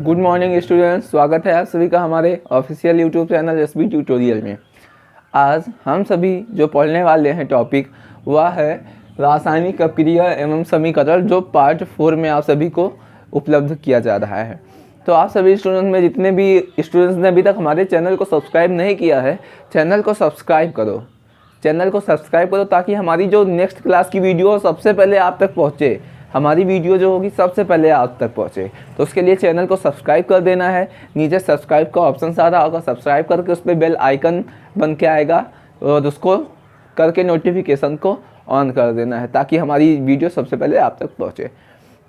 Good morning students, स्वागत है आप सभी का हमारे official YouTube channel SB tutorial में। आज हम सभी जो पढ़ने वाले हैं टॉपिक वह है रासायनिक अपक्रिया एवं समीकरण, जो पार्ट 4 में आप सभी को उपलब्ध किया जा रहा है। तो आप सभी स्टूडेंट्स में जितने भी स्टूडेंट्स ने अभी तक हमारे चैनल को सब्सक्राइब नहीं किया है, चैनल को सब्सक्राइब करो ताकि हमारी जो नेक्स्ट क्लास की वीडियो सबसे पहले आप तक पहुँचे, हमारी वीडियो जो होगी सबसे पहले आप तक पहुँचे। तो उसके लिए चैनल को सब्सक्राइब कर देना है। नीचे सब्सक्राइब का ऑप्शन आ रहा होगा, सब्सक्राइब करके उस पर बेल आइकन बन के आएगा और उसको करके नोटिफिकेशन को ऑन कर देना है ताकि हमारी वीडियो सबसे पहले आप तक पहुँचे।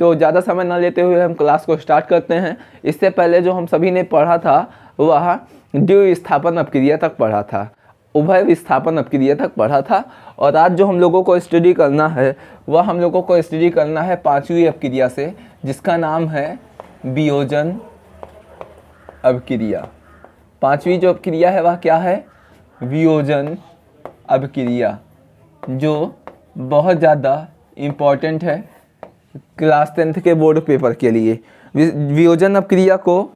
तो ज़्यादा समय न लेते हुए हम क्लास को स्टार्ट करते हैं। इससे पहले जो हम सभी ने पढ़ा था वह द्विविस्थापन अपक्रिया तक पढ़ा था, उभय विस्थापन अपक्रिया तक पढ़ा था। और आज जो हम लोगों को स्टडी करना है वह हम लोगों को स्टडी करना है पांचवी अपक्रिया से, जिसका नाम है वियोजन अपक्रिया। पांचवी जो अपक्रिया है वह क्या है? वियोजन अपक्रिया, जो बहुत ज़्यादा इम्पॉर्टेंट है क्लास 10th के बोर्ड पेपर के लिए। वियोजन अपक्रिया को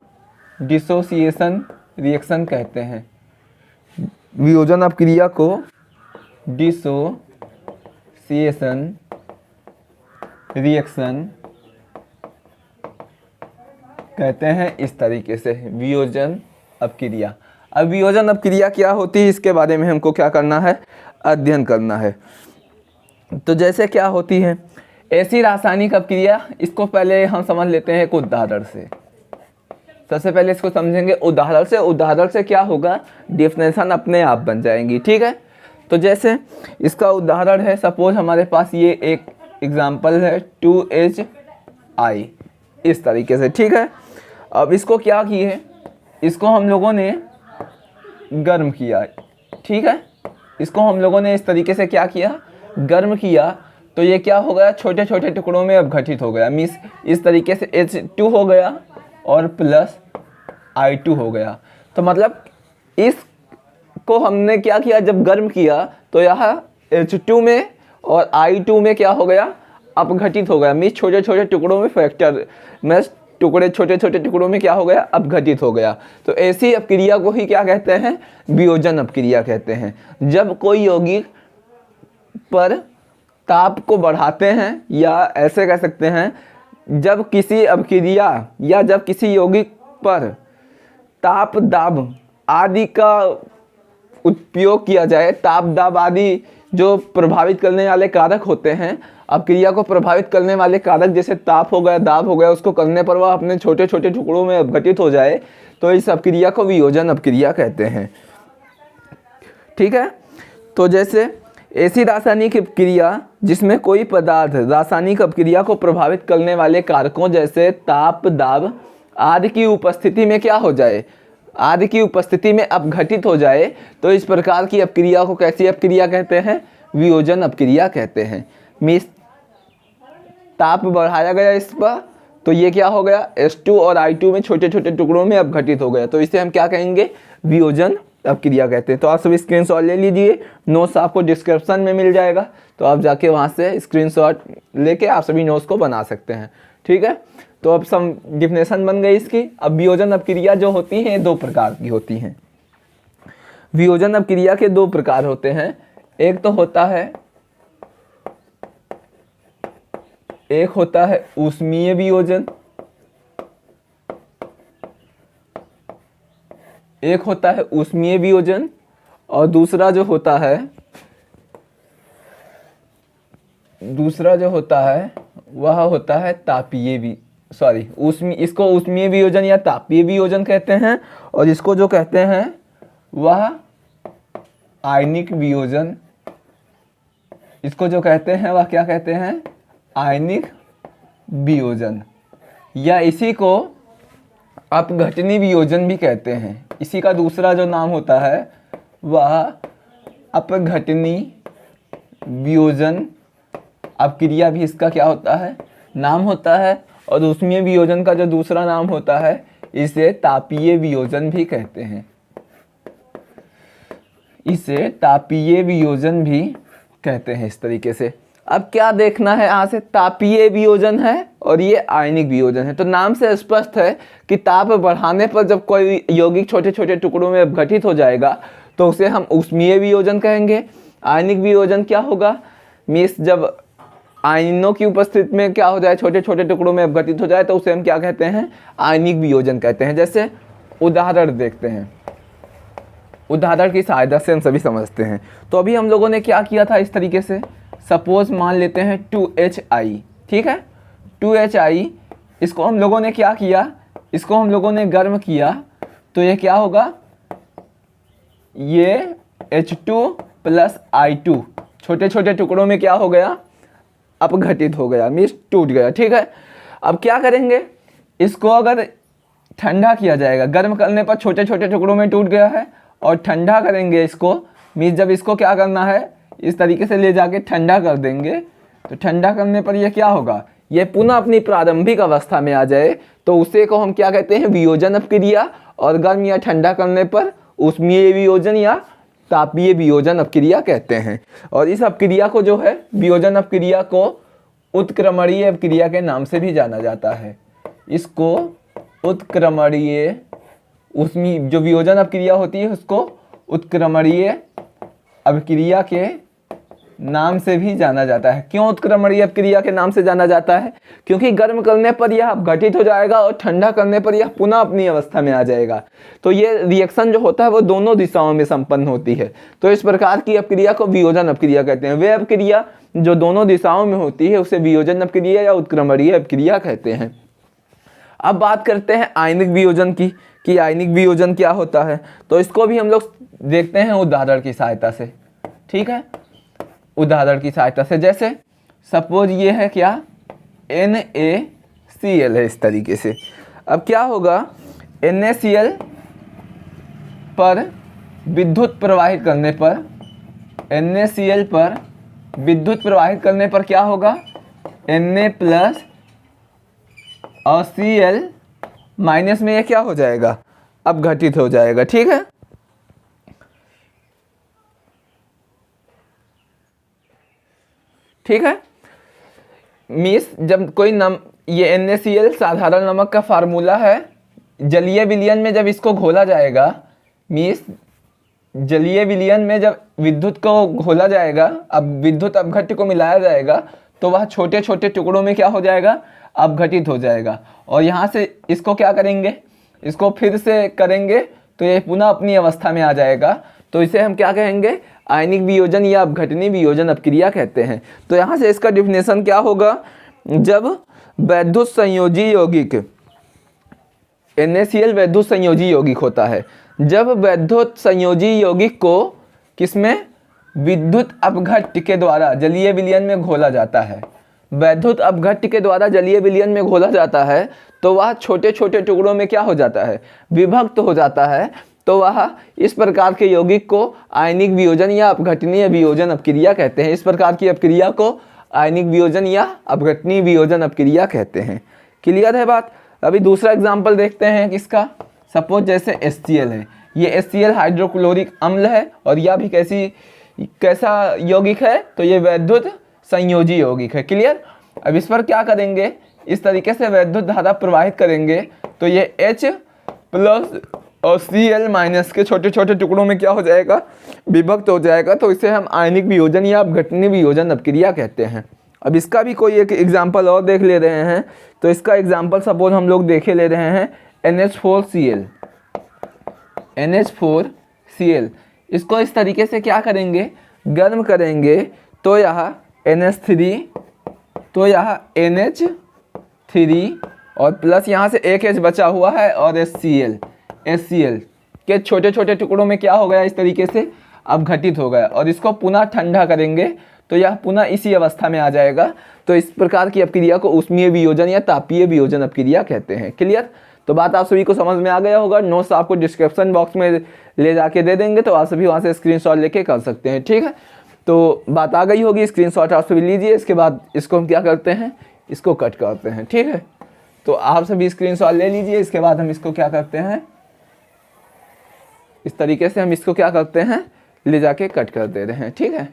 डिसोसिएशन रिएक्शन कहते हैं। वियोजन अपक्रिया को डिसोसिएशन रिएक्शन कहते हैं। इस तरीके से वियोजन अपक्रिया। अब वियोजन अपक्रिया क्या होती है इसके बारे में हमको क्या करना है? अध्ययन करना है। तो जैसे क्या होती है ऐसी रासायनिक अपक्रिया, इसको पहले हम समझ लेते हैं एक उदाहरण से। सबसे पहले इसको समझेंगे उदाहरण से क्या होगा, डेफिनेशन अपने आप बन जाएंगी। ठीक है, तो जैसे इसका उदाहरण है, सपोज हमारे पास ये एक एग्जांपल है 2HI इस तरीके से। ठीक है, अब इसको क्या किए, इसको हम लोगों ने गर्म किया। ठीक है, इसको हम लोगों ने इस तरीके से क्या किया, गर्म किया। तो ये क्या हो गया, छोटे छोटे टुकड़ों में अब घटित हो गया। मीन्स इस तरीके से H2 हो गया और प्लस I2 हो गया। तो मतलब इसको हमने क्या किया, जब गर्म किया तो यह H2 में और I2 में क्या हो गया, अपघटित हो गया। मीन्स छोटे छोटे टुकड़ों में छोटे छोटे टुकड़ों में क्या हो गया, अपघटित हो गया। तो ऐसी अपक्रिया को ही क्या कहते हैं, वियोजन अपक्रिया कहते हैं। जब कोई यौगिक पर ताप को बढ़ाते हैं, या ऐसे कह सकते हैं जब किसी अपक्रिया या जब किसी यौगिक पर ताप दाब आदि का उपयोग किया जाए। ताप दाब आदि जो प्रभावित करने वाले कारक होते हैं, अपक्रिया को प्रभावित करने वाले कारक, जैसे ताप हो गया, दाब हो गया, उसको करने पर वह अपने छोटे छोटे टुकड़ों में अपघटित हो जाए, तो इस अपक्रिया को वियोजन अपक्रिया कहते हैं। ठीक है, तो जैसे ऐसी रासायनिक अपक्रिया जिसमें कोई पदार्थ रासायनिक अपक्रिया को प्रभावित करने वाले कारकों जैसे ताप दाब आदि की उपस्थिति में क्या हो जाए, आदि की उपस्थिति में अपघटित हो जाए, तो इस प्रकार की अपक्रिया को कैसी अपक्रिया कहते हैं, वियोजन अपक्रिया कहते हैं। मीन्स ताप बढ़ाया गया इस पर, तो ये क्या हो गया, H2 और I2 में छोटे छोटे टुकड़ों में अपघटित हो गया, तो इसे हम क्या कहेंगे, वियोजन अपक्रिया कहते हैं। तो आप सभी स्क्रीनशॉट ले लीजिए, नोट्स आपको डिस्क्रिप्शन में मिल जाएगा, तो आप जाके वहाँ से स्क्रीनशॉट लेके आप सभी नोट्स को बना सकते हैं। ठीक है, तो अब सब डिफिनेशन बन गई इसकी। अब वियोजन अपक्रिया जो होती हैं 2 प्रकार की होती हैं। वियोजन अपक्रिया के 2 प्रकार होते हैं। एक होता है ऊष्मीय वियोजन, और दूसरा जो होता है वह होता है इसको ऊष्मीय वियोजन या तापीय वियोजन कहते हैं, और इसको जो कहते हैं वह आयनिक वियोजन, इसको जो कहते हैं वह क्या कहते हैं, आयनिक वियोजन, या इसी को अपघटनी वियोजन भी कहते हैं। इसी का दूसरा जो नाम होता है वह अपघटनी वियोजन अपक्रिया भी इसका क्या होता है, नाम होता है। और ऊष्मीय वियोजन का जो दूसरा नाम होता है इसे तापीय वियोजन भी कहते हैं। इस तरीके से अब क्या देखना है यहाँ से, तापीय वियोजन है और ये आयनिक वियोजन है। तो नाम से स्पष्ट है कि ताप बढ़ाने पर जब कोई यौगिक छोटे छोटे टुकड़ों में अपघटित हो जाएगा तो उसे हम ऊष्मीय वियोजन कहेंगे। आयनिक वियोजन क्या होगा मीन्स जब आयनों की उपस्थिति में क्या हो जाए, छोटे छोटे टुकड़ों में अपघटित हो जाए तो उसे हम क्या कहते हैं, आयनिक वियोजन कहते हैं। जैसे उदाहरण देखते हैं, उदाहरण की सहायता से हम सभी समझते हैं। तो अभी हम लोगों ने क्या किया था, इस तरीके से सपोज मान लेते हैं 2HI, ठीक है। 2HI इसको हम लोगों ने क्या किया, इसको हम लोगों ने गर्म किया तो ये क्या होगा, ये H2 + I2 छोटे छोटे टुकड़ों में क्या हो गया, अपघटित हो गया, मीन्स टूट गया, ठीक है। अब क्या करेंगे, इसको अगर ठंडा किया जाएगा, गर्म करने पर छोटे छोटे टुकड़ों में टूट गया है, और ठंडा करेंगे इसको, मीन्स जब इसको क्या करना है, इस तरीके से ले जाके ठंडा कर देंगे, तो ठंडा करने पर ये क्या होगा, ये पुनः अपनी प्रारंभिक अवस्था में आ जाए तो उसे को हम क्या कहते हैं, वियोजन अपक्रिया। और गर्म या ठंडा करने पर ऊष्मीय वियोजन या तापीय वियोजन अपक्रिया कहते हैं। और इस अपक्रिया को जो है, वियोजन अपक्रिया को उत्क्रमणीय अपक्रिया के नाम से भी जाना जाता है। इसको उत्क्रमणीय, उसमें जो वियोजन अपक्रिया होती है उसको उत्क्रमणीय अपक्रिया के नाम से भी जाना जाता है। क्यों उत्क्रमणीय अपक्रिया के नाम से जाना जाता है, क्योंकि गर्म करने पर यह अपघटित हो जाएगा और ठंडा करने पर यह पुनः अपनी अवस्था में आ जाएगा। तो ये रिएक्शन जो होता है वो दोनों दिशाओं में संपन्न होती है। तो इस प्रकार की अपक्रिया को वियोजन अपक्रिया कहते हैं। वे अपक्रिया जो दोनों दिशाओं में होती है उसे वियोजन अपक्रिया या उत्क्रमणीय अपक्रिया कहते हैं। अब बात करते हैं आयनिक वियोजन की, कि आयनिक वियोजन क्या होता है। तो इसको भी हम लोग देखते हैं उदाहरण की सहायता से, ठीक है। उदाहरण की सहायता से, जैसे सपोज ये है क्या, NaCl है, इस तरीके से। अब क्या होगा, NaCl पर विद्युत प्रवाहित करने पर, NaCl पर विद्युत प्रवाहित करने पर क्या होगा, Na+ और Cl- में ये क्या हो जाएगा, अपघटित हो जाएगा, ठीक है। ठीक है, मीस जब कोई ये NaCl साधारण नमक का फार्मूला है। जलीय विलयन में जब इसको घोला जाएगा, मीस जलीय विलयन में जब विद्युत को घोला जाएगा, अब विद्युत अपघट्य को मिलाया जाएगा तो वह छोटे छोटे टुकड़ों में क्या हो जाएगा, अपघटित हो जाएगा। और यहाँ से इसको क्या करेंगे, इसको फिर से करेंगे तो ये पुनः अपनी अवस्था में आ जाएगा। तो इसे हम क्या कहेंगे, आयनिक वियोजन या अपघटनी वियोजन अपक्रिया कहते हैं। तो यहाँ से इसका डिफिनेशन क्या होगा, जब वैद्युत संयोजी यौगिक, NaCl वैद्युत संयोजी यौगिक होता है। जब वैद्युत संयोजी यौगिक को किसमें, विद्युत अपघट्य के द्वारा जलीय विलयन में घोला जाता है, वैद्युत अपघट्य के द्वारा जलीय विलयन में घोला जाता है तो वह छोटे छोटे टुकड़ों में क्या हो जाता है, विभक्त हो जाता है। तो वह इस प्रकार के यौगिक को आयनिक वियोजन या अपघटनीय वियोजन अपक्रिया कहते हैं। इस प्रकार की अपक्रिया को आयनिक वियोजन या अपघटनीय वियोजन अपक्रिया कहते हैं। क्लियर है बात। अभी दूसरा एग्जाम्पल देखते हैं किसका, सपोज जैसे HCl है, ये HCl हाइड्रोक्लोरिक अम्ल है और यह भी कैसा यौगिक है, तो ये वैद्युत संयोजी यौगिक है। क्लियर। अब इस पर क्या करेंगे, इस तरीके से वैद्युत धारा प्रवाहित करेंगे तो ये H+ और Cl- के छोटे छोटे टुकड़ों में क्या हो जाएगा, विभक्त हो जाएगा। तो इसे हम आयनिक वियोजन या अपघटनीय वियोजन अपक्रिया कहते हैं। अब इसका भी कोई एक एग्जाम्पल और देख ले रहे हैं। तो इसका एग्जाम्पल सपोज हम लोग देखे ले रहे हैं NH4Cl। NH4Cl इसको इस तरीके से क्या करेंगे, गर्म करेंगे तो यह NH3, तो यह NH3 और प्लस यहाँ से एक H बचा हुआ है और HCl के छोटे छोटे टुकड़ों में क्या हो गया, इस तरीके से अपघटित हो गया। और इसको पुनः ठंडा करेंगे तो यह पुनः इसी अवस्था में आ जाएगा। तो इस प्रकार की अपक्रिया को ऊष्मीय वियोजन या तापीय वियोजन अपक्रिया कहते हैं। क्लियर। तो बात आप सभी को समझ में आ गया होगा। नोट्स आपको डिस्क्रिप्शन बॉक्स में ले जाके दे देंगे, तो आप सभी वहाँ से स्क्रीनशॉट लेके कर सकते हैं। ठीक है, तो बात आ गई होगी। स्क्रीनशॉट आप सभी लीजिए। इसके बाद इसको हम क्या करते हैं, इसको कट करते हैं। ठीक है, तो आप सभी स्क्रीनशॉट ले लीजिए। इसके बाद हम इसको क्या करते हैं, इस तरीके से हम इसको क्या करते हैं, ले जाके कट कर दे रहे हैं। ठीक है।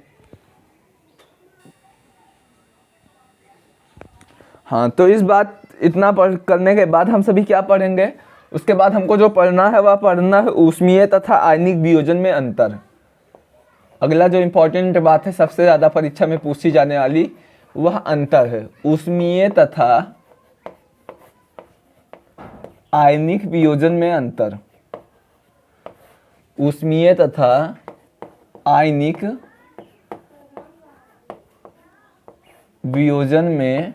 हाँ, तो इस बात इतना पढ़ करने के बाद हम सभी क्या पढ़ेंगे, उसके बाद हमको जो पढ़ना है वह पढ़ना है ऊष्मीय तथा आयनिक वियोजन में अंतर। अगला जो इम्पोर्टेंट बात है, सबसे ज़्यादा परीक्षा में पूछी जाने वाली, वह अंतर है ऊष्मीय तथा आयनिक वियोजन में अंतर। ऊष्मीय तथा आयनिक वियोजन में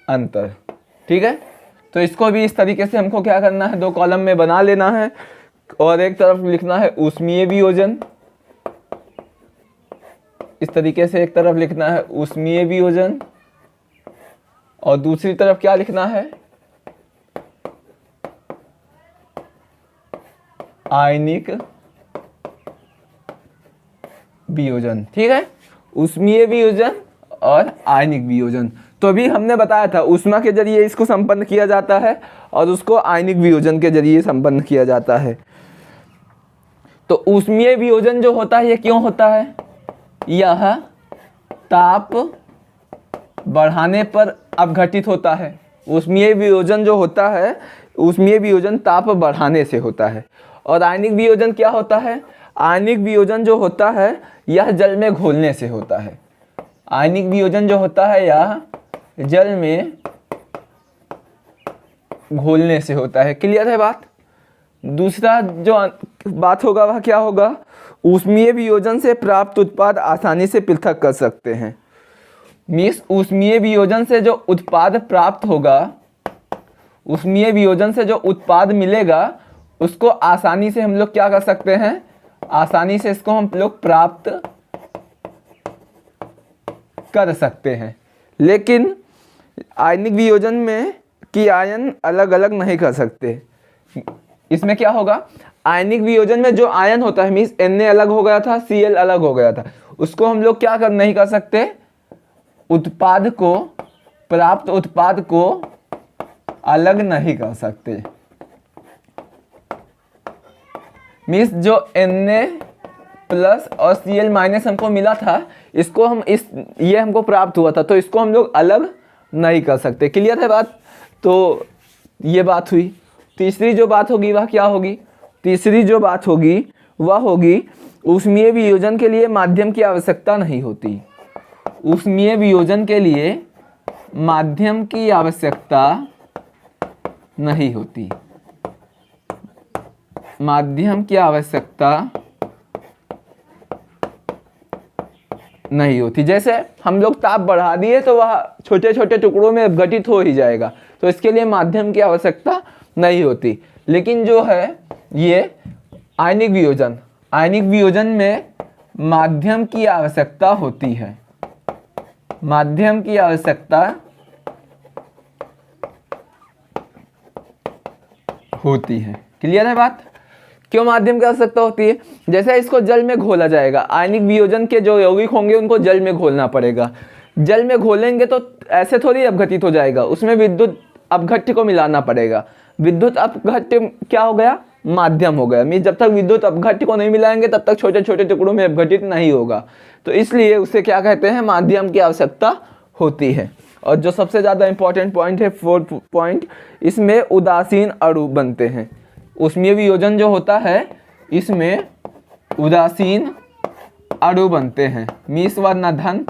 अंतर। ठीक है, तो इसको भी इस तरीके से हमको क्या करना है, 2 कॉलम में बना लेना है और एक तरफ लिखना है ऊष्मीय वियोजन, इस तरीके से एक तरफ लिखना है ऊष्मीय वियोजन और दूसरी तरफ क्या लिखना है, आयनिक वियोजन। ठीक है, ऊष्मीय वियोजन और आयनिक वियोजन। तो अभी हमने बताया था ऊष्मा के जरिए इसको संपन्न किया जाता है और उसको आयनिक वियोजन के जरिए संपन्न किया जाता है। तो ऊष्मीय वियोजन जो होता है ये क्यों होता है, यह ताप बढ़ाने पर अपघटित होता है। ऊष्मीय वियोजन जो होता है, ऊष्मीय वियोजन ताप बढ़ाने से होता है। और आयनिक वियोजन क्या होता है, आयनिक वियोजन जो होता है यह जल में घोलने से होता है। आयनिक वियोजन जो होता है यह जल में घोलने से होता है। क्लियर है बात। दूसरा जो बात होगा वह क्या होगा, ऊष्मीय वियोजन से प्राप्त उत्पाद आसानी से पृथक कर सकते हैं। मीन्स ऊष्मीय वियोजन से जो उत्पाद प्राप्त होगा, ऊष्मीय वियोजन से जो उत्पाद मिलेगा उसको आसानी से हम लोग क्या कर सकते हैं, आसानी से इसको हम लोग प्राप्त कर सकते हैं। लेकिन आयनिक वियोजन में की आयन अलग अलग नहीं कर सकते। इसमें क्या होगा, आयनिक वियोजन में जो आयन होता है, मीन्स Na अलग हो गया था, Cl अलग हो गया था, उसको हम लोग क्या कर नहीं कर सकते, उत्पाद को, प्राप्त उत्पाद को अलग नहीं कर सकते। मीन्स जो Na प्लस और Cl- हमको मिला था, इसको हम ये हमको प्राप्त हुआ था, तो इसको हम लोग अलग नहीं कर सकते। क्लियर है बात। तो ये बात हुई। तीसरी जो बात होगी वह क्या होगी, तीसरी जो बात होगी वह होगी ऊष्मीय वियोजन के लिए माध्यम की आवश्यकता नहीं होती। ऊष्मीय वियोजन के लिए माध्यम की आवश्यकता नहीं होती, माध्यम की आवश्यकता नहीं होती। जैसे हम लोग ताप बढ़ा दिए तो वह छोटे छोटे टुकड़ों में अपघटित हो ही जाएगा, तो इसके लिए माध्यम की आवश्यकता नहीं होती। लेकिन जो है ये आयनिक वियोजन, आयनिक वियोजन में माध्यम की आवश्यकता होती है, माध्यम की आवश्यकता होती है। क्लियर है बात। क्यों माध्यम की आवश्यकता होती है, जैसे इसको जल में घोला जाएगा, आयनिक वियोजन के जो यौगिक होंगे उनको जल में घोलना पड़ेगा। जल में घोलेंगे तो ऐसे थोड़ी अपघटित हो जाएगा, उसमें विद्युत अपघट्य को मिलाना पड़ेगा। विद्युत अपघट्य क्या हो गया, माध्यम हो गया। मीन्स जब तक विद्युत अपघट्य को नहीं मिलाएंगे तब तक छोटे छोटे टुकड़ों में अपघटित नहीं होगा, तो इसलिए उसे क्या कहते हैं, माध्यम की आवश्यकता होती है। और जो सबसे ज़्यादा इंपॉर्टेंट पॉइंट है, 4th पॉइंट, इसमें उदासीन अणु बनते हैं। ऊष्मीय वियोजन जो होता है इसमें उदासीन अणु बनते हैं। मीन्स वह न धन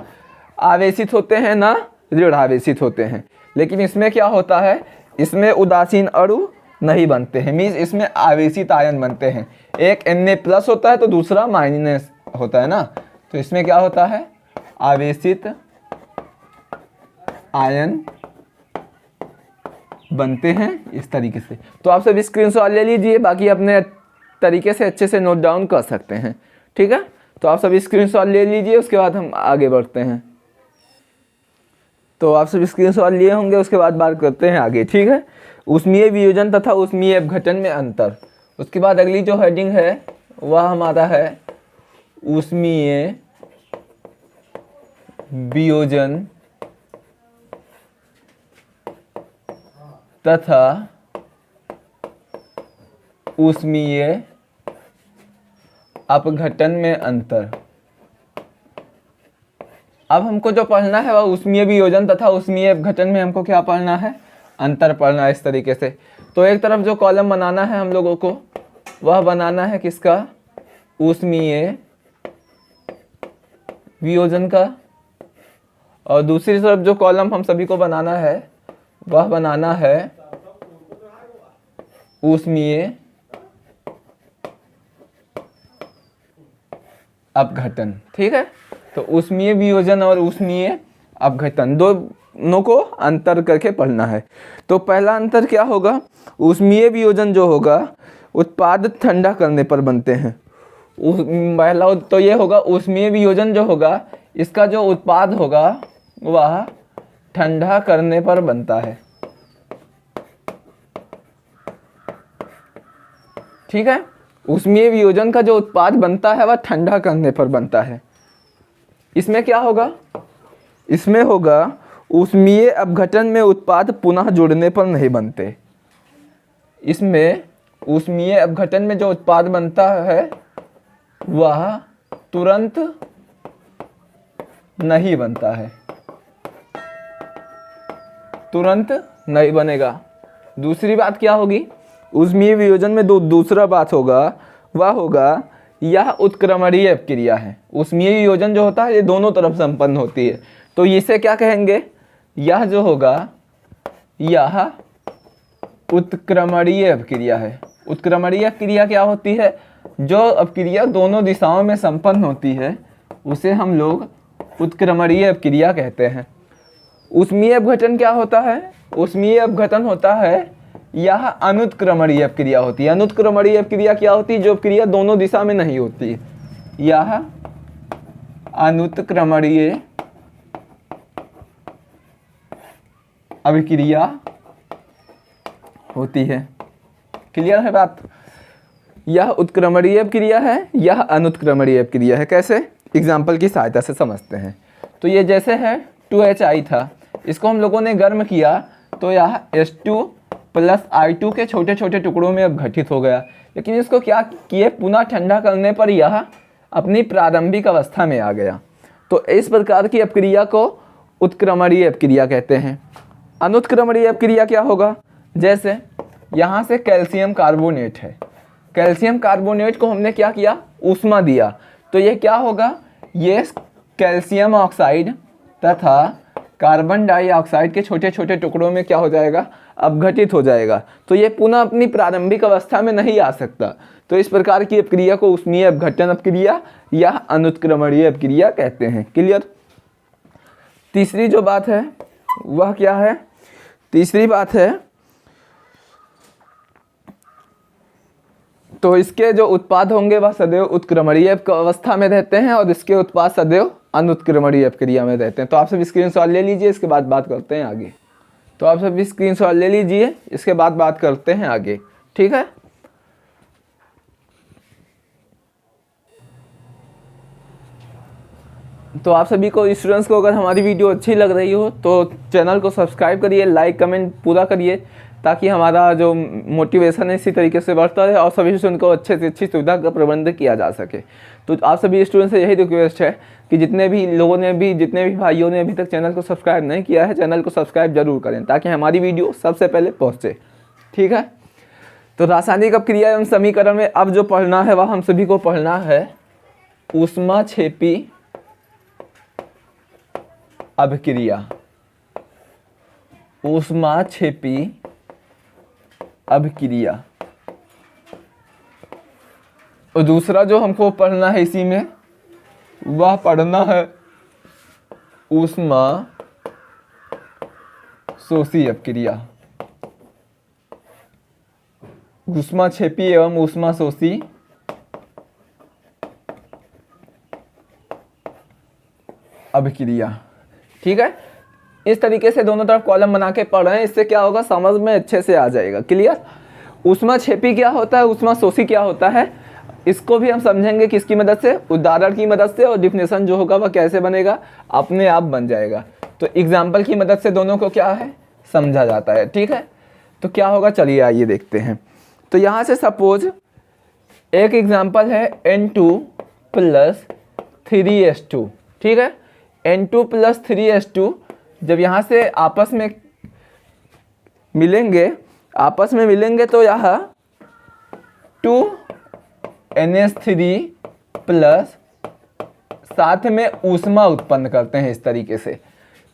आवेशित होते हैं ना ऋण आवेशित होते हैं। लेकिन इसमें क्या होता है, इसमें उदासीन अणु नहीं बनते हैं। मीन्स इसमें आवेशित आयन बनते हैं। एक Na+ होता है तो दूसरा माइनस होता है ना, तो इसमें क्या होता है, आवेशित आयन बनते हैं इस तरीके से। तो आप सब स्क्रीनशॉट ले लीजिए, बाकी अपने तरीके से अच्छे से नोट डाउन कर सकते हैं। ठीक है, तो आप सब स्क्रीनशॉट ले लीजिए, उसके बाद हम आगे बढ़ते हैं। तो आप सब स्क्रीनशॉट लिए होंगे, उसके बाद बात करते हैं आगे। ठीक है, ऊष्मीय वियोजन तथा ऊष्मीय अपघटन में अंतर। उसके बाद अगली जो हेडिंग है वह हमारा है ऊष्मीय वियोजन तथा ऊष्मीय अपघटन में अंतर। अब हमको जो पढ़ना है वह ऊष्मीय वियोजन तथा ऊष्मीय अपघटन में हमको क्या पढ़ना है, अंतर पढ़ना है इस तरीके से। तो एक तरफ जो कॉलम बनाना है हम लोगों को वह बनाना है किसका, ऊष्मीय वियोजन का, और दूसरी तरफ जो कॉलम हम सभी को बनाना है वह बनाना है ऊष्मीय अपघटन। ठीक है, तो ऊष्मीय वियोजन और ऊष्मीय अपघटन दोनों को अंतर करके पढ़ना है। तो पहला अंतर क्या होगा, ऊष्मीय वियोजन जो होगा उत्पाद ठंडा करने पर बनते हैं। पहला तो ये होगा, ऊष्मीय वियोजन जो होगा इसका जो उत्पाद होगा वह ठंडा करने पर बनता है। ठीक है, ऊष्मीय वियोजन का जो उत्पाद बनता है वह ठंडा करने पर बनता है। इसमें क्या होगा, इसमें होगा ऊष्मीय अपघटन में उत्पाद पुनः जुड़ने पर नहीं बनते। इसमें ऊष्मीय अपघटन में जो उत्पाद बनता है वह तुरंत नहीं बनता है, तुरंत नहीं बनेगा। दूसरी बात क्या होगी, ऊष्मीय वियोजन में दूसरा बात होगा वह होगा यह उत्क्रमणीय अपक्रिया है। ऊष्मीय वियोजन जो होता है ये दोनों तरफ संपन्न होती है, तो इसे क्या कहेंगे, यह जो होगा यह उत्क्रमणीय अपक्रिया है। उत्क्रमणीय अपक्रिया क्या होती है, जो अपक्रिया दोनों दिशाओं में संपन्न होती है उसे हम लोग उत्क्रमणीय अपक्रिया कहते हैं। ऊष्मीय अपघटन क्या होता है, ऊष्मीय अपघटन होता है यह अनुत्क्रमणीय अपक्रिया होती है। अनुत्क्रमणीय अपक्रिया क्या होती है, जो अपक्रिया दोनों दिशा में नहीं होती, यह अनुत्क्रमणीय अभिक्रिया होती है। क्लियर है बात, यह उत्क्रमणीय अपक्रिया है, यह अनुत्क्रमणीय अपक्रिया है। कैसे, एग्जाम्पल की सहायता से समझते हैं। तो ये जैसे है 2HI था, इसको हम लोगों ने गर्म किया तो यह H2 + I2 के छोटे छोटे टुकड़ों में अपघटित हो गया, लेकिन इसको क्या किए, पुनः ठंडा करने पर यह अपनी प्रारंभिक अवस्था में आ गया। तो इस प्रकार की अपक्रिया को उत्क्रमणीय अपक्रिया कहते हैं। अनुत्क्रमणीय अपक्रिया क्या होगा, जैसे यहाँ से कैल्शियम कार्बोनेट है, कैल्शियम कार्बोनेट को हमने क्या किया, ऊष्मा दिया, तो ये क्या होगा, ये कैल्शियम ऑक्साइड तथा कार्बन डाइऑक्साइड के छोटे छोटे टुकड़ों में क्या हो जाएगा, अपघटित हो जाएगा। तो ये पुनः अपनी प्रारंभिक अवस्था में नहीं आ सकता। तो इस प्रकार की अपक्रिया को ऊष्मीय अपघटन अपक्रिया या अनुत्क्रमणीय अपक्रिया कहते हैं। क्लियर। तीसरी जो बात है वह क्या है, तीसरी बात है तो इसके जो उत्पाद होंगे वह सदैव उत्क्रमणीय अवस्था में रहते हैं और इसके उत्पाद सदैव अनुत्क्रमणीय अपक्रिया में रहते हैं। तो आप सब स्क्रीनशॉट ले लीजिए, इसके बाद बात करते हैं आगे। तो आप सब स्क्रीनशॉट ले लीजिए, इसके बाद बात करते हैं आगे। ठीक है। तो आप सभी को स्टूडेंट्स को अगर हमारी वीडियो अच्छी लग रही हो तो चैनल को सब्सक्राइब करिए, लाइक कमेंट पूरा करिए, ताकि हमारा जो मोटिवेशन है इसी तरीके से बढ़ता रहे और सभी स्टूडेंट को अच्छे से अच्छी सुविधा का प्रबंध किया जा सके। तो आप सभी स्टूडेंट से यही रिक्वेस्ट है कि जितने भी भाइयों ने अभी तक चैनल को सब्सक्राइब नहीं किया है, चैनल को सब्सक्राइब जरूर करें ताकि हमारी वीडियो सबसे पहले पहुँचे। ठीक है। तो रासायनिक अपक्रिया एवं समीकरण में अब जो पढ़ना है वह हम सभी को पढ़ना है ऊष्माक्षेपी अभिक्रिया। ऊष्माक्षेपी अभिक्रिया। और दूसरा जो हमको पढ़ना है इसी में वह पढ़ना है ऊष्मा शोषी अपक्रिया। ऊष्माक्षेपी एवं ऊष्मा शोषी अभिक्रिया। ठीक है। इस तरीके से दोनों तरफ कॉलम बना के पढ़ रहे हैं, इससे क्या होगा समझ में अच्छे से आ जाएगा। क्लियर। ऊष्माक्षेपी क्या होता है, ऊष्मा शोषी क्या होता है, इसको भी हम समझेंगे किसकी मदद से, उदाहरण की मदद से, और डिफिनेशन जो होगा वह कैसे बनेगा, अपने आप बन जाएगा। तो एग्जाम्पल की मदद से दोनों को क्या है समझा जाता है। ठीक है। तो क्या होगा चलिए आइए देखते हैं। तो यहाँ से सपोज एक एग्जाम्पल है N2 + 3H2। ठीक है। N2 प्लस 3H2 जब यहाँ से आपस में मिलेंगे तो यह 2NH3 प्लस साथ में ऊष्मा उत्पन्न करते हैं। इस तरीके से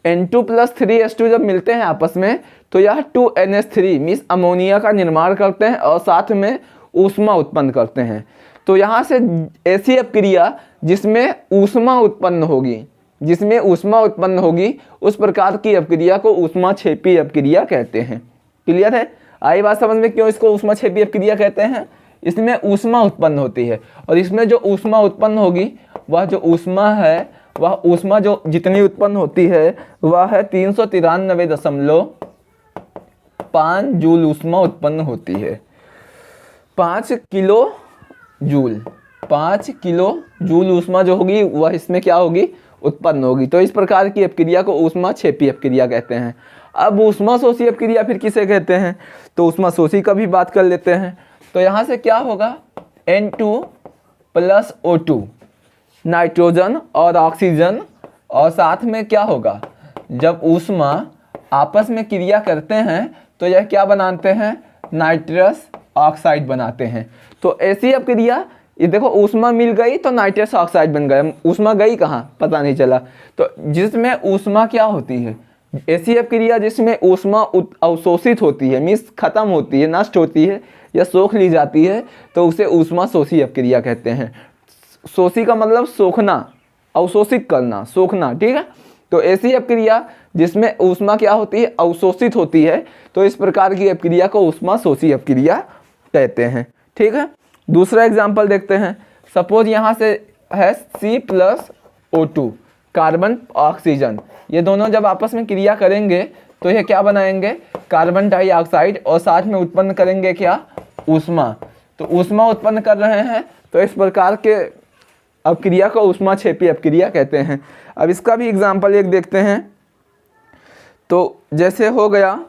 N2 प्लस 3H2 जब मिलते हैं आपस में तो यह 2NH3 मीन्स अमोनिया का निर्माण करते हैं और साथ में ऊष्मा उत्पन्न करते हैं। तो यहाँ से ऐसी अपक्रिया जिसमें ऊष्मा उत्पन्न होगी उस प्रकार की अपक्रिया को ऊष्माक्षेपी अपक्रिया कहते हैं। क्लियर है? आई बात समझ में क्यों इसको ऊष्माक्षेपी अपक्रिया कहते हैं? इसमें ऊष्मा उत्पन्न होती है और इसमें जो ऊष्मा उत्पन्न होगी वह ऊष्मा जो जितनी उत्पन्न होती है वह है 393.5 जूल ऊष्मा उत्पन्न होती है। 5 किलो जूल ऊष्मा जो होगी वह इसमें क्या होगी? उत्पन्न होगी। तो इस प्रकार की अपक्रिया को ऊष्माक्षेपी अपक्रिया कहते हैं। अब ऊष्माशोषी अपक्रिया फिर किसे कहते हैं? तो ऊष्माशोषी का भी बात कर लेते हैं। तो यहाँ से क्या होगा? N2 प्लस O2 नाइट्रोजन और ऑक्सीजन और साथ में क्या होगा? जब ऊष्मा आपस में क्रिया करते हैं तो यह क्या बनाते हैं? नाइट्रस ऑक्साइड बनाते हैं। तो ऐसी अपक्रिया, ये देखो ऊष्मा मिल गई तो नाइट्रस ऑक्साइड बन गया। ऊष्मा गई कहाँ? पता नहीं चला। तो जिसमें ऊष्मा क्या होती है? ऐसी अपक्रिया जिसमें ऊष्मा अवशोषित होती है, मीन्स खत्म होती है, नष्ट होती है या सोख ली जाती है, तो उसे ऊष्माशोषी अपक्रिया कहते हैं। शोषी का मतलब सोखना, अवशोषित करना, सोखना। ठीक है? तो ऐसी अपक्रिया जिसमें ऊष्मा क्या होती है? अवशोषित होती है, तो इस प्रकार की अपक्रिया को ऊष्माशोषी अपक्रिया कहते हैं। ठीक है? दूसरा एग्जाम्पल देखते हैं। सपोज यहाँ से है C plus O2 carbon oxygen, ये दोनों जब आपस में क्रिया करेंगे तो ये क्या बनाएंगे? कार्बन डाइऑक्साइड और साथ में उत्पन्न करेंगे क्या? ऊष्मा। तो ऊष्मा उत्पन्न कर रहे हैं, तो इस प्रकार के अपक्रिया को ऊष्माक्षेपी अपक्रिया कहते हैं। अब इसका भी एग्जाम्पल एक देखते हैं। तो जैसे हो गया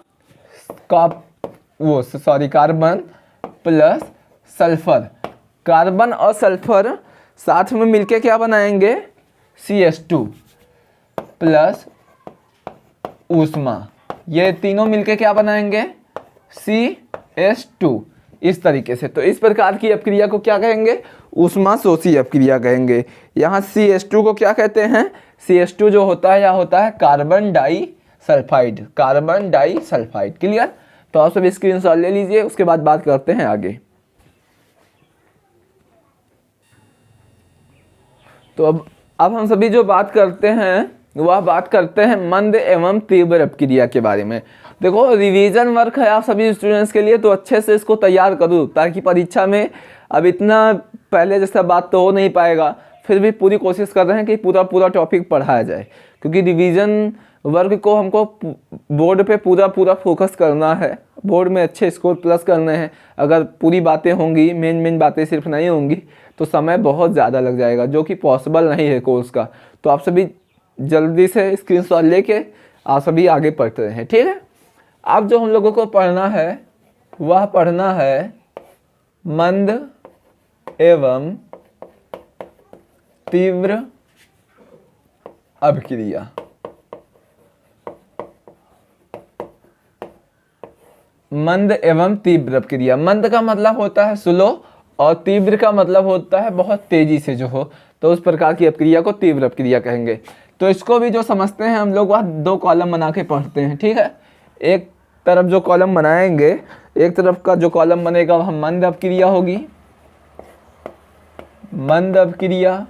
कार्बन प्लस सल्फर, कार्बन और सल्फर साथ में मिलके क्या बनाएंगे? CH2 प्लस ऊष्मा। ये तीनों मिलके क्या बनाएंगे? CH2। इस तरीके से, तो इस प्रकार की अपक्रिया को क्या कहेंगे? ऊष्माशोषी अपक्रिया कहेंगे। यहाँ CH2 को क्या कहते हैं? CH2 जो होता है, यह होता है carbon disulphide, carbon disulphide. Clear? तो आप सब स्क्रीनशॉट ले लीजिए, उसके बाद बात करते हैं आगे। तो अब हम सभी जो बात करते हैं वह बात करते हैं मंद एवं तीव्र अपक्रिया के बारे में। देखो रिवीजन वर्क है आप सभी स्टूडेंट्स के लिए, तो अच्छे से इसको तैयार करूँ ताकि परीक्षा में अब इतना पहले जैसा बात तो हो नहीं पाएगा, फिर भी पूरी कोशिश कर रहे हैं कि पूरा टॉपिक पढ़ाया जाए, क्योंकि रिवीजन वर्क को हमको बोर्ड पे पूरा फोकस करना है, बोर्ड में अच्छे स्कोर प्लस करने हैं। अगर पूरी बातें होंगी, मेन बातें सिर्फ नहीं होंगी, तो समय बहुत ज़्यादा लग जाएगा, जो कि पॉसिबल नहीं है कोर्स का। तो आप सभी जल्दी से स्क्रीनशॉट लेके आप सभी आगे पढ़ते रहें। ठीक है? अब जो हम लोगों को पढ़ना है वह पढ़ना है मंद एवं तीव्र अपक्रिया। मंद एवं तीव्र अपक्रिया। मंद का मतलब होता है स्लो और तीव्र का मतलब होता है बहुत तेजी से जो हो, तो उस प्रकार की अपक्रिया को तीव्र अपक्रिया कहेंगे। तो इसको भी जो समझते हैं हम लोग वह 2 कॉलम बना के पढ़ते हैं। ठीक है? एक तरफ जो कॉलम बनाएंगे, एक तरफ का जो कॉलम बनेगा वह मंद अपक्रिया होगी, मंद अपक्रिया,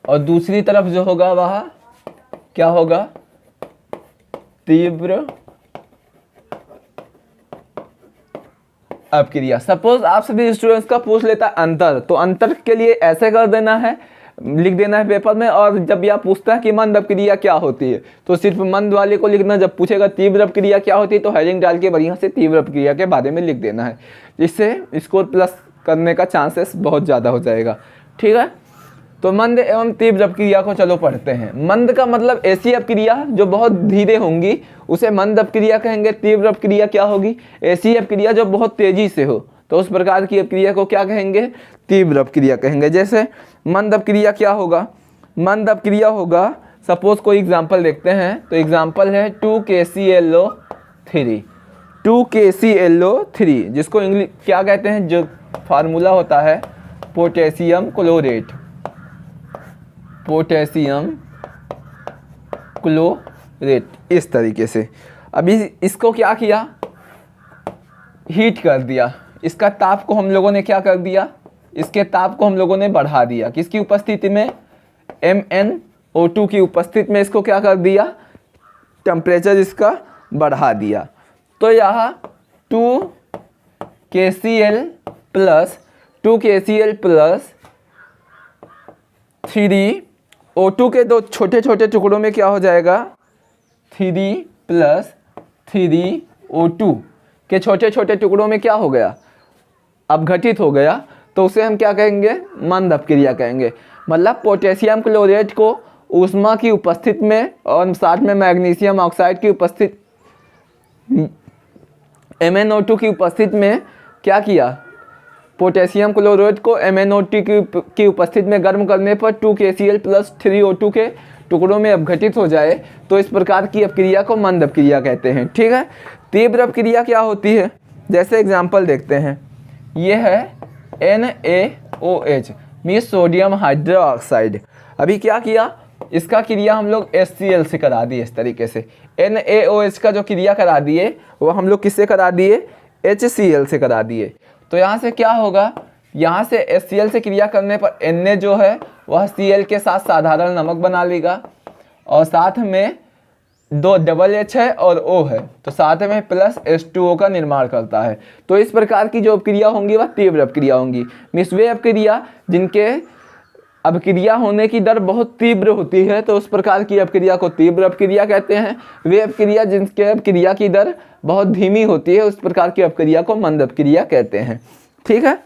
और दूसरी तरफ जो होगा वह क्या होगा? तीव्र अपक्रिया। सपोज आप सभी स्टूडेंट्स का पूछ लेता है अंतर, तो अंतर के लिए ऐसे कर देना है, लिख देना है पेपर में, और जब यह पूछता है कि मंद अपक्रिया क्या होती है तो सिर्फ मंद वाले को लिखना, जब पूछेगा तीव्र अपक्रिया क्या होती है तो हेडिंग डाल के बढ़िया से तीव्र अपक्रिया के बारे में लिख देना है, जिससे स्कोर प्लस करने का चांसेस बहुत ज़्यादा हो जाएगा। ठीक है? तो मंद एवं तीव्र अपक्रिया को चलो पढ़ते हैं। मंद का मतलब ऐसी अपक्रिया जो बहुत धीरे होंगी उसे मंद अपक्रिया कहेंगे। तीव्र अपक्रिया क्या होगी? ऐसी अपक्रिया जो बहुत तेजी से हो, तो उस प्रकार की अपक्रिया को क्या कहेंगे? तीव्र अपक्रिया कहेंगे। जैसे मंद अपक्रिया क्या होगा? मंद अपक्रिया होगा, सपोज कोई एग्जांपल देखते हैं, तो एग्जांपल है 2KClO3, 2KClO3 जिसको इंग्लिश क्या कहते हैं, जो फार्मूला होता है पोटेशियम क्लोरेट, पोटेशियम क्लोरेट, इस तरीके से। अभी इसको क्या किया? हीट कर दिया। इसका ताप को हम लोगों ने क्या कर दिया? इसके ताप को हम लोगों ने बढ़ा दिया। किसकी उपस्थिति में? MnO2 की उपस्थिति में इसको क्या कर दिया? टेम्परेचर इसका बढ़ा दिया। तो यहाँ 2KCl प्लस 3O2 के दो छोटे छोटे टुकड़ों में क्या हो जाएगा? 3 प्लस 3O2 के छोटे छोटे टुकड़ों में क्या हो गया? अपघटित हो गया। तो उसे हम क्या कहेंगे? मंद अपक्रिया कहेंगे। मतलब पोटेशियम क्लोरेट को ऊष्मा की उपस्थिति में और साथ में मैग्नीशियम ऑक्साइड की उपस्थिति, MnO2 की उपस्थिति में क्या किया? पोटेशियम क्लोराइड को MnO2 की उपस्थिति में गर्म करने पर 2KCl प्लस 3O2 के टुकड़ों में अपघटित हो जाए, तो इस प्रकार की अपक्रिया को मंद अपक्रिया कहते हैं। ठीक है। तीव्र अपक्रिया क्या होती है? जैसे एग्जांपल देखते हैं, ये है NaOH मीन सोडियम हाइड्रोक्साइड। अभी क्या किया? इसका क्रिया हम लोग HCl से करा दिए। इस तरीके से NaOH का जो क्रिया करा दिए वो हम लोग किससे करा दिए? HCl से करा दिए। तो यहाँ से क्या होगा? यहाँ से HCl से क्रिया करने पर Na जो है वह Cl के साथ साधारण नमक बना लेगा, और साथ में 2 डबल H है और O है, तो साथ में प्लस H2O का निर्माण करता है। तो इस प्रकार की जो अपक्रिया होंगी वह तीव्र अपक्रिया होंगी। मीन्स वे अपक्रिया जिनके अपक्रिया होने की दर बहुत तीव्र होती है, तो उस प्रकार की अपक्रिया को तीव्र अपक्रिया कहते हैं। वे अपक्रिया जिनके अपक्रिया की दर बहुत धीमी होती है, उस प्रकार की अपक्रिया को मंद अपक्रिया कहते हैं। ठीक है।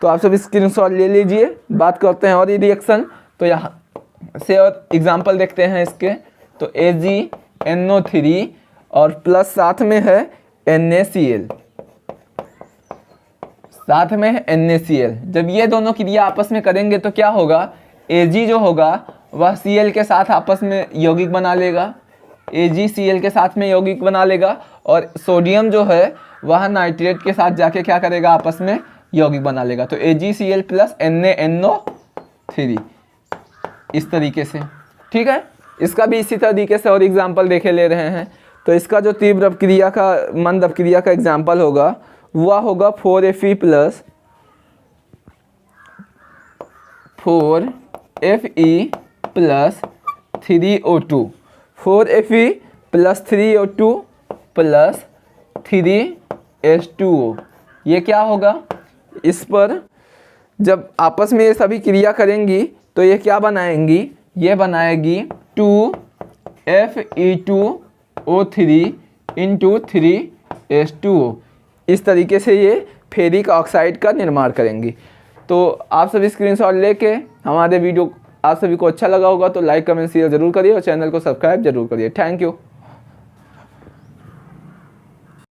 तो आप सब स्क्रीनशॉट ले लीजिए। बात करते हैं और ये रिएक्शन। तो यहाँ से और एग्जाम्पल देखते हैं इसके। तो AgNO3 और प्लस साथ में है NaCl, साथ में है NaCl। जब ये दोनों क्रिया आपस में करेंगे तो क्या होगा? Ag जो होगा वह Cl के साथ आपस में यौगिक बना लेगा, AgCl के साथ में यौगिक बना लेगा, और सोडियम जो है वह नाइट्रेट के साथ जाके क्या करेगा? आपस में यौगिक बना लेगा। तो AgCl प्लस NaNO3 इस तरीके से। ठीक है। इसका भी इसी तरीके से और एग्जाम्पल देखे ले रहे हैं। तो इसका जो तीव्र अपक्रिया का मंद अपक्रिया का एग्जाम्पल होगा वह होगा 4Fe plus 3O2, 4Fe plus 3O2 plus 3H2O। ये क्या होगा? इस पर जब आपस में ये सभी क्रिया करेंगी तो ये क्या बनाएंगी? ये बनाएगी 2Fe2O3 इंटू 3H2O। इस तरीके से ये फेरिक ऑक्साइड का निर्माण करेंगी। तो आप सभी स्क्रीनशॉट लेके हमारे वीडियो आप सभी को अच्छा लगा होगा तो लाइक कमेंट शेयर जरूर करिए और चैनल को सब्सक्राइब जरूर करिए। Thank you.